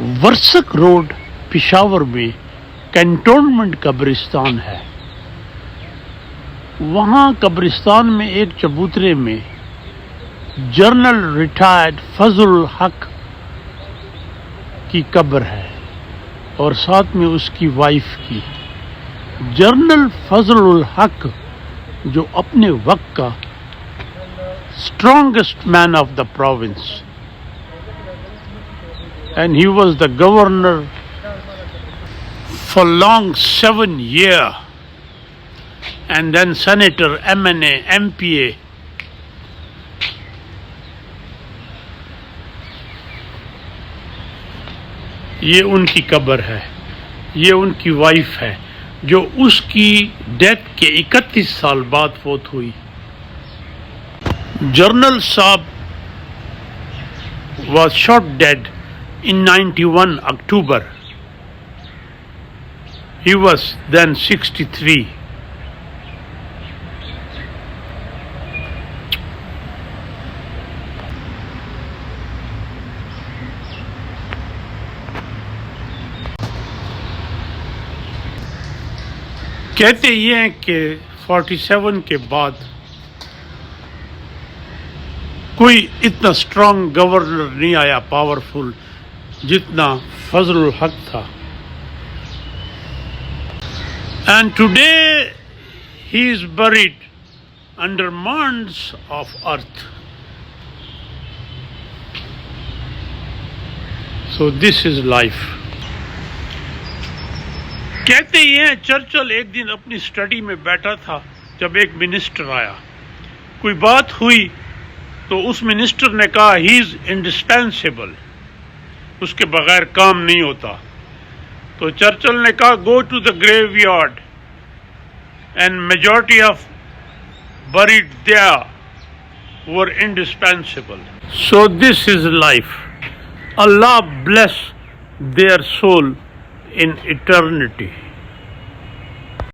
Warsak road Peshawar में cantonment कब्रिस्तान है। वहाँ कब्रिस्तान में एक चबूतरे में जनरल रिटायर्ड फजल हक की कब्र है और साथ में उसकी वाइफ की। जनरल फजल हक जो अपने वक्त का strongest man of the province, and he was the governor for long 7 years, and then senator, MNA, MPA. ये उनकी कब्र है, ये उनकी वाइफ है जो उसकी डेथ के 31 साल बाद फौत हुई। जनरल साहब was shot dead in 91 October. He was then 63. कहते ये हैं कि 47 के बाद कोई इतना स्ट्रॉन्ग गवर्नर नहीं आया, पावरफुल, जितना फजल हक था। And today he is buried under mounds of earth. So this is life. कहते ये हैं चर्चिल एक दिन अपनी स्टडी में बैठा था जब एक मिनिस्टर आया, कोई बात हुई तो उस मिनिस्टर ने कहा ही इज इंडिस्पेंसेबल, उसके बगैर काम नहीं होता। तो चर्चिल ने कहा go to the graveyard and majority of buried there were indispensable. So this is life. Allah bless their soul in eternity.